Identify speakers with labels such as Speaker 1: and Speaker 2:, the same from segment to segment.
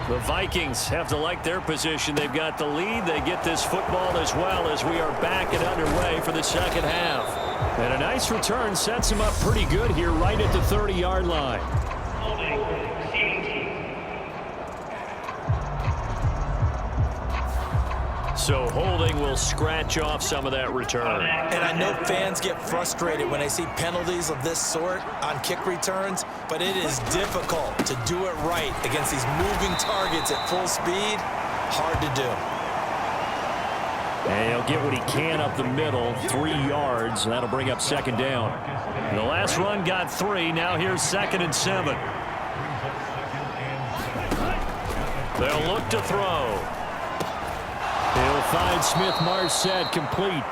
Speaker 1: The Vikings have to like their position. They've got the lead. They get this football as well as we are back and underway for the second half. And a nice return sets them up pretty good here right at the 30-yard line. So holding will scratch off some of that return.
Speaker 2: And I know fans get frustrated when they see penalties of this sort on kick returns, but it is difficult to do it right against these moving targets at full speed. Hard to do.
Speaker 1: And he'll get what he can up the middle, 3 yards. And that'll bring up second down. The last run got 3. Now here's 2nd and 7. They'll look to throw. He'll find Smith-Marset complete.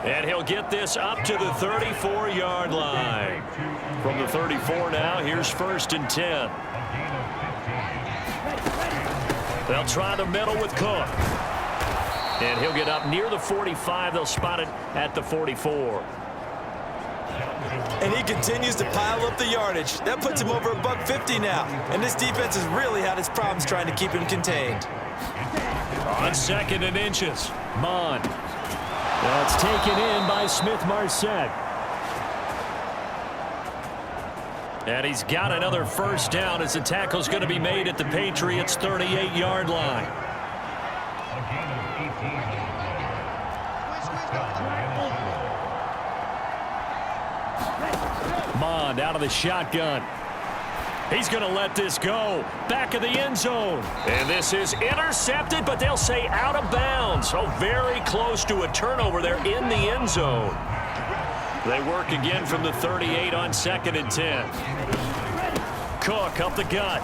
Speaker 1: And he'll get this up to the 34-yard line. From the 34 now, here's 1st and 10. They'll try the middle with Cook. And he'll get up near the 45. They'll spot it at the 44.
Speaker 2: And he continues to pile up the yardage. That puts him over $150 now. And this defense has really had its problems trying to keep him contained.
Speaker 1: On 2nd and inches, Mond. That's taken in by Smith-Marset. And he's got another first down as the tackle's going to be made at the Patriots' 38-yard line. Mond out of the shotgun. He's going to let this go. Back of the end zone. And this is intercepted, but they'll say out of bounds. So very close to a turnover there in the end zone. They work again from the 38 on 2nd and 10. Cook up the gut.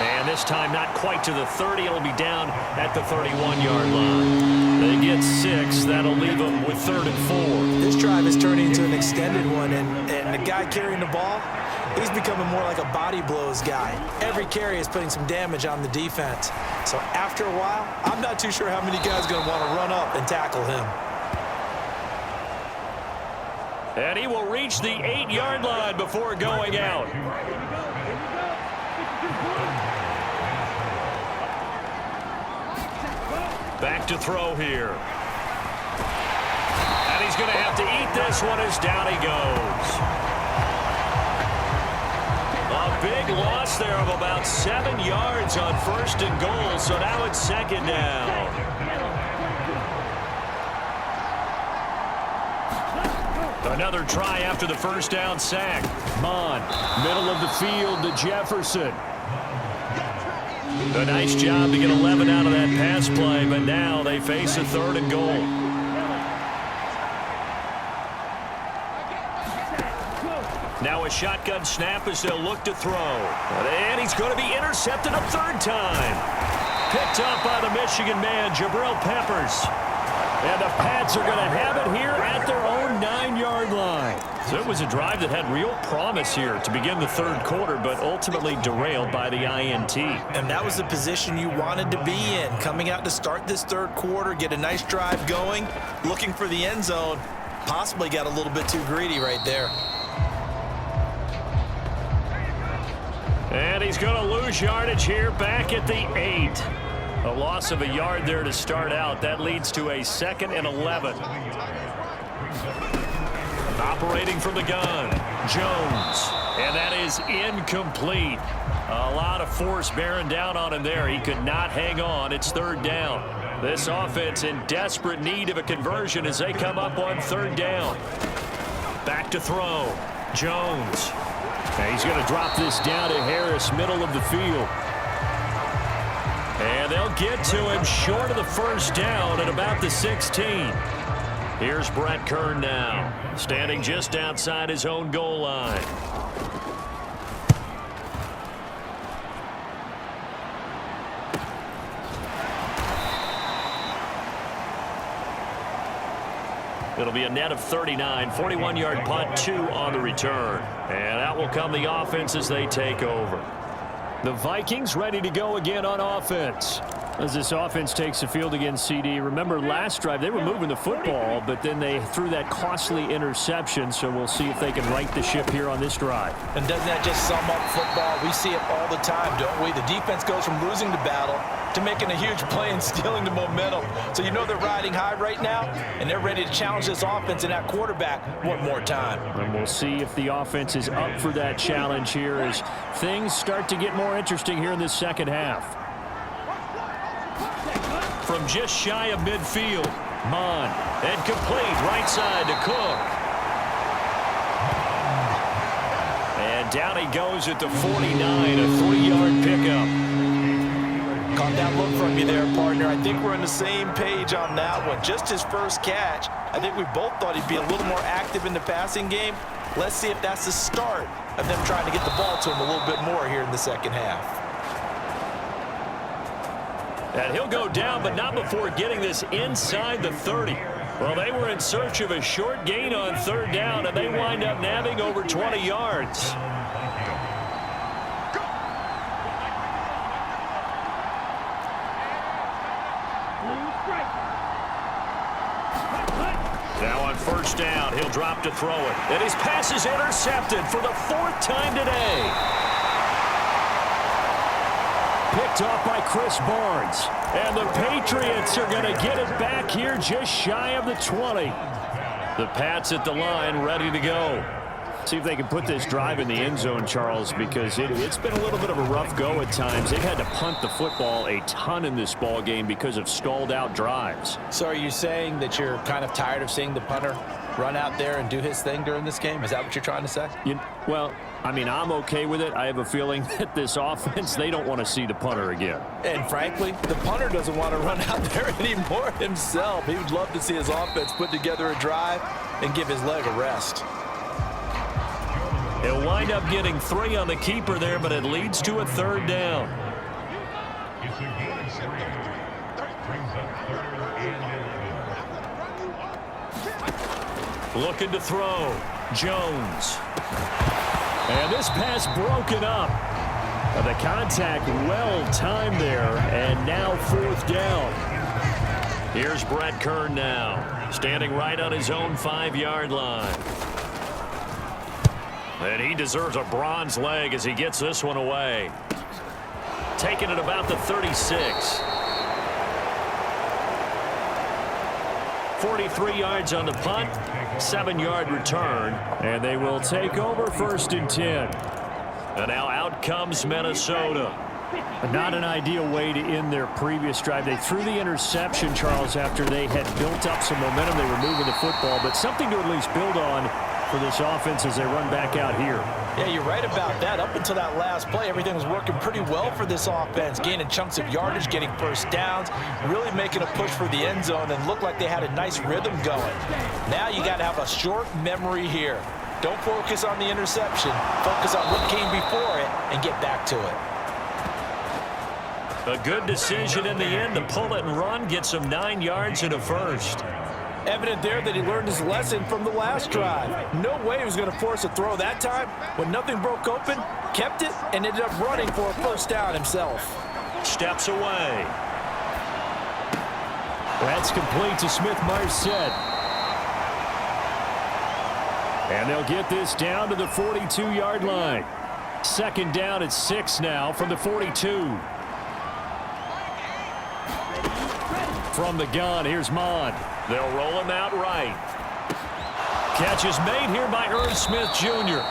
Speaker 1: And this time not quite to the 30. It'll be down at the 31-yard line. They get 6. That'll leave them with 3rd and 4.
Speaker 2: This drive is turning into an extended one, and the guy carrying the ball, he's becoming more like a body blows guy. Every carry is putting some damage on the defense. So after a while, I'm not too sure how many guys are going to want to run up and tackle him.
Speaker 1: And he will reach the 8-yard line before going out. Back to throw here. And he's going to have to eat this one as down he goes. A big loss there of about 7 yards on 1st and goal, so now it's 2nd down. Another try after the first down sack. Mond, middle of the field to Jefferson. A nice job to get 11 out of that pass play, but now they face a 3rd and goal. Now a shotgun snap as they'll look to throw. And he's going to be intercepted a 3rd time. Picked up by the Michigan man, Jabril Peppers. And the Pats are going to have it here at their own 9-yard line. So it was a drive that had real promise here to begin the 3rd quarter, but ultimately derailed by the INT.
Speaker 2: And that was the position you wanted to be in. Coming out to start this 3rd quarter, get a nice drive going, looking for the end zone. Possibly got a little bit too greedy right there.
Speaker 1: And he's going to lose yardage here back at the 8. A loss of a yard there to start out. That leads to a 2nd and 11. Operating from the gun, Jones. And that is incomplete. A lot of force bearing down on him there. He could not hang on. It's 3rd down. This offense in desperate need of a conversion as they come up on 3rd down. Back to throw. Jones. And he's going to drop this down to Harris, middle of the field. And they'll get to him short of the first down at about the 16. Here's Brett Kern now, standing just outside his own goal line. It'll be a net of 39, 41-yard punt, 2 on the return. And out will come the offense as they take over. The Vikings ready to go again on offense. As this offense takes the field against CD, remember last drive they were moving the football, but then they threw that costly interception, so we'll see if they can right the ship here on this drive.
Speaker 2: And doesn't that just sum up football? We see it all the time, don't we? The defense goes from losing the battle to making a huge play and stealing the momentum. So you know they're riding high right now, and they're ready to challenge this offense and that quarterback one more time. And we'll see if the offense is up for that challenge here as things start to get more interesting here in this second half. From just shy of midfield, Mon, and complete right side to Cook. And down he goes at the 49, a 3-yard pickup. Caught that look from you there, partner. I think we're on the same page on that one. Just his first catch. I think we both thought he'd be a little more active in the passing game. Let's see if that's the start of them trying to get the ball to him a little bit more here in the second half. And he'll go down, but not before getting this inside the 30. Well, they were in search of a short gain on third down, and they wind up nabbing over 20 yards. Now on first down, he'll drop to throw it. And his pass is intercepted for the 4th time today. Picked off by Chris Barnes. And the Patriots are going to get it back here just shy of the 20. The Pats at the line ready to go. See if they can put this drive in the end zone, Charles, because it's been a little bit of a rough go at times. They've had to punt the football a ton in this ball game because of stalled out drives. So are you saying that you're kind of tired of seeing the punter run out there and do his thing during this game? Is that what you're trying to say? Well, I mean, I'm okay with it. I have a feeling that this offense, they don't want to see the punter again. And frankly, the punter doesn't want to run out there anymore himself. He would love to see his offense put together a drive and give his leg a rest. He'll wind up getting 3 on the keeper there, but it leads to a 3rd down. Looking to throw. Jones. And this pass broken up. The contact well timed there, and now 4th down. Here's Brett Kern now, standing right on his own 5-yard line. And he deserves a bronze leg as he gets this one away. Taking it about the 36. 43 yards on the punt, 7-yard return, and they will take over 1st and 10. And now out comes Minnesota. Not an ideal way to end their previous drive. They threw the interception, Charles, after they had built up some momentum. They were moving the football, but something to at least build on for this offense as they run back out here. Yeah, you're right about that. Up until that last play, everything was working pretty well for this offense, gaining chunks of yardage, getting first downs, really making a push for the end zone, and looked like they had a nice rhythm going. Now you got to have a short memory here. Don't focus on the interception. Focus on what came before it and get back to it. A good decision in the end to pull it and run, get some 9 yards and a first. Evident there that he learned his lesson from the last drive. No way he was going to force a throw that time. When nothing broke open, kept it, and ended up running for a first down himself. Steps away. That's complete to Smith-Marset. And they'll get this down to the 42-yard line. 2nd down at 6 now from the 42. From the gun, here's Mon. They'll roll him out right. Catch is made here by Irv Smith Jr.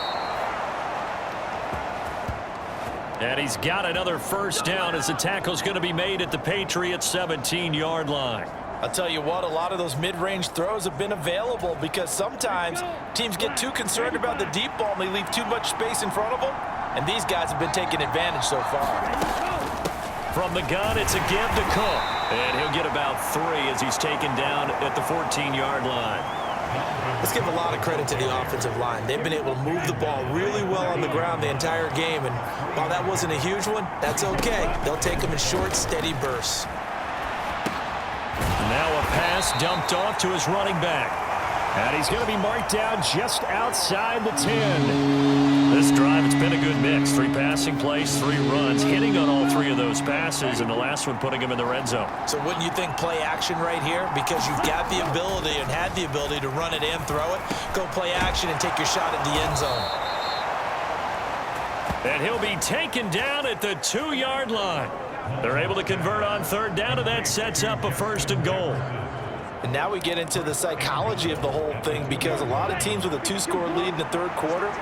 Speaker 2: And he's got another first down as the tackle's going to be made at the Patriots' 17-yard line. I'll tell you what, a lot of those mid-range throws have been available because sometimes teams get too concerned about the deep ball and they leave too much space in front of them, and these guys have been taking advantage so far. From the gun, it's a give to Cook. And he'll get about 3 as he's taken down at the 14-yard line. Let's give a lot of credit to the offensive line. They've been able to move the ball really well on the ground the entire game. And while that wasn't a huge one, that's okay. They'll take them in short, steady bursts. Now a pass dumped off to his running back. And he's going to be marked down just outside the 10.
Speaker 1: This drive, it's been a good mix. 3 passing plays, 3 runs, hitting on all 3 of those passes, and the last one putting him in the red zone.
Speaker 2: So wouldn't you think play action right here? Because you've got the ability and had the ability to run it and throw it. Go play action and take your shot at the end zone.
Speaker 1: And he'll be taken down at the 2-yard line. They're able to convert on 3rd down, and that sets up a 1st and goal.
Speaker 2: And now we get into the psychology of the whole thing, because a lot of teams with a 2-score lead in the 3rd quarter,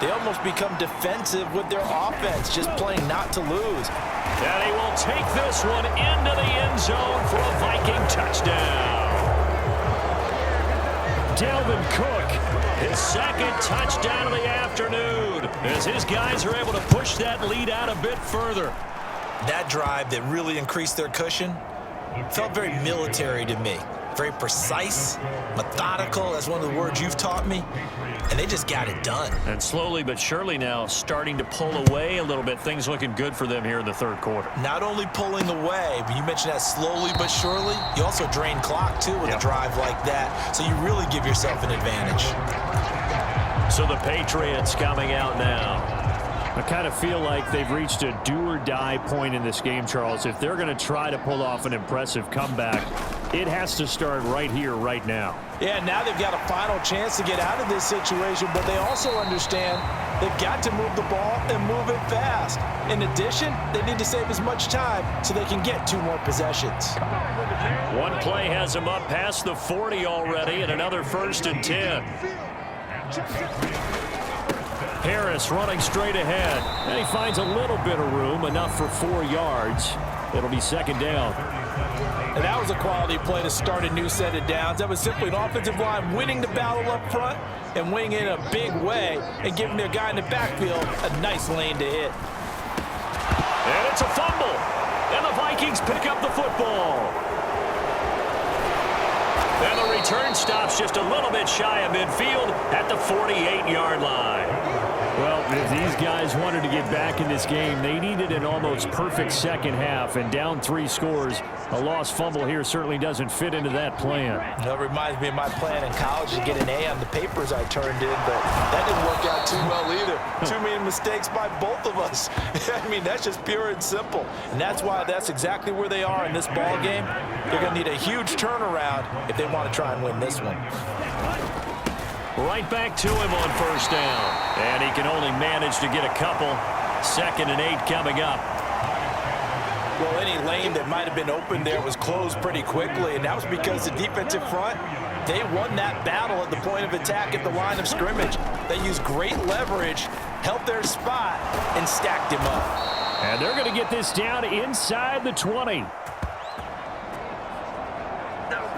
Speaker 2: they almost become defensive with their offense, just playing not to lose.
Speaker 1: And he will take this one into the end zone for a Viking touchdown. Dalvin Cook, his 2nd touchdown of the afternoon, as his guys are able to push that lead out a bit further.
Speaker 2: That drive that really increased their cushion felt very military to me. Very precise, methodical, that's one of the words you've taught me, and they just got it done.
Speaker 1: And slowly but surely now starting to pull away a little bit. Things looking good for them here in the 3rd quarter.
Speaker 2: Not only pulling away, but you mentioned that slowly but surely, you also drain clock too with a drive like that, so you really give yourself an advantage.
Speaker 1: So the Patriots coming out now. I kind of feel like they've reached a do-or-die point in this game, Charles. If they're going to try to pull off an impressive comeback, it has to start right here, right now.
Speaker 2: Yeah, now they've got a final chance to get out of this situation, but they also understand they've got to move the ball and move it fast. In addition, they need to save as much time so they can get 2 more possessions.
Speaker 1: One play has them up past the 40 already, and another 1st and 10. Harris running straight ahead, and he finds a little bit of room, enough for 4 yards. It'll be 2nd down.
Speaker 2: And that was a quality play to start a new set of downs. That was simply an offensive line winning the battle up front and winning in a big way and giving their guy in the backfield a nice lane to hit.
Speaker 1: And it's a fumble, and the Vikings pick up the football. And the return stops just a little bit shy of midfield at the 48-yard line. Well, if these guys wanted to get back in this game, they needed an almost perfect second half, and down 3 scores. A lost fumble here certainly doesn't fit into that plan.
Speaker 2: You know, it reminds me of my plan in college to get an A on the papers I turned in, but that didn't work out too well either. Too many mistakes by both of us. I mean, that's just pure and simple. And that's why that's exactly where they are in this ball game. They're going to need a huge turnaround if they want to try and win this one.
Speaker 1: Right back to him on 1st down. And he can only manage to get a couple. 2nd and 8 coming up.
Speaker 2: Well, any lane that might have been open there was closed pretty quickly, and that was because the defensive front, they won that battle at the point of attack at the line of scrimmage. They used great leverage, held their spot, and stacked him up.
Speaker 1: And they're going to get this down inside the 20.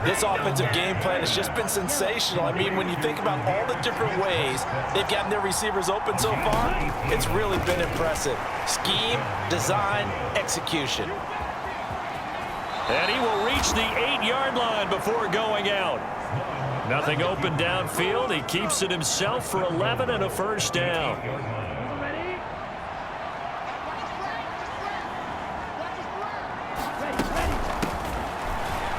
Speaker 2: This offensive game plan has just been sensational. I mean, when you think about all the different ways they've gotten their receivers open so far, it's really been impressive. Scheme, design, execution.
Speaker 1: And he will reach the 8-yard line before going out. Nothing open downfield. He keeps it himself for 11 and a 1st down.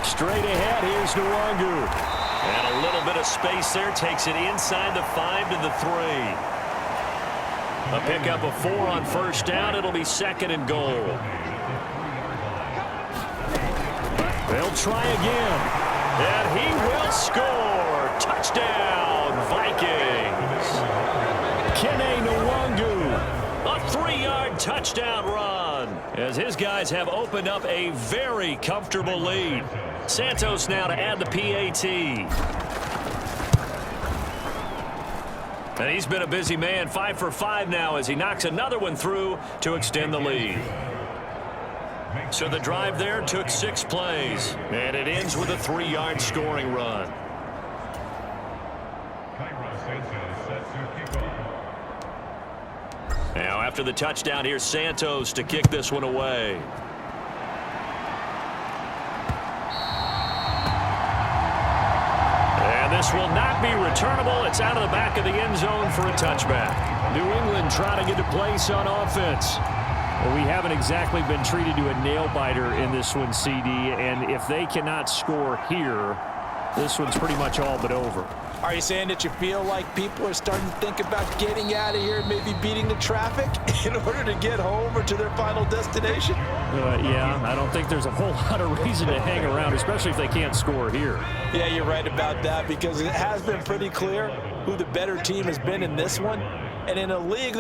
Speaker 1: Straight ahead, here's Nwangu. And a little bit of space there, takes it inside the 5 to the 3. A pickup of 4 on 1st down. It'll be 2nd and goal. They'll try again. And he will score. Touchdown, Vikings. Kene Nwangu. A 3-yard touchdown run, as his guys have opened up a very comfortable lead. Santos now to add the PAT. And he's been a busy man, 5 for 5 now as he knocks another one through to extend the lead. So the drive there took 6 plays, and it ends with a 3-yard scoring run. Now after the touchdown, here's Santos to kick this one away. This will not be returnable. It's out of the back of the end zone for a touchback. New England trying to get a place on offense. Well, we haven't exactly been treated to a nail-biter in this one, CD, and if they cannot score here, this one's pretty much all but over.
Speaker 2: Are you saying that you feel like people are starting to think about getting out of here and maybe beating the traffic in order to get home or to their final destination?
Speaker 1: Yeah, I don't think there's a whole lot of reason to hang around, especially if they can't score here.
Speaker 2: Yeah, you're right about that, because it has been pretty clear who the better team has been in this one. And in a league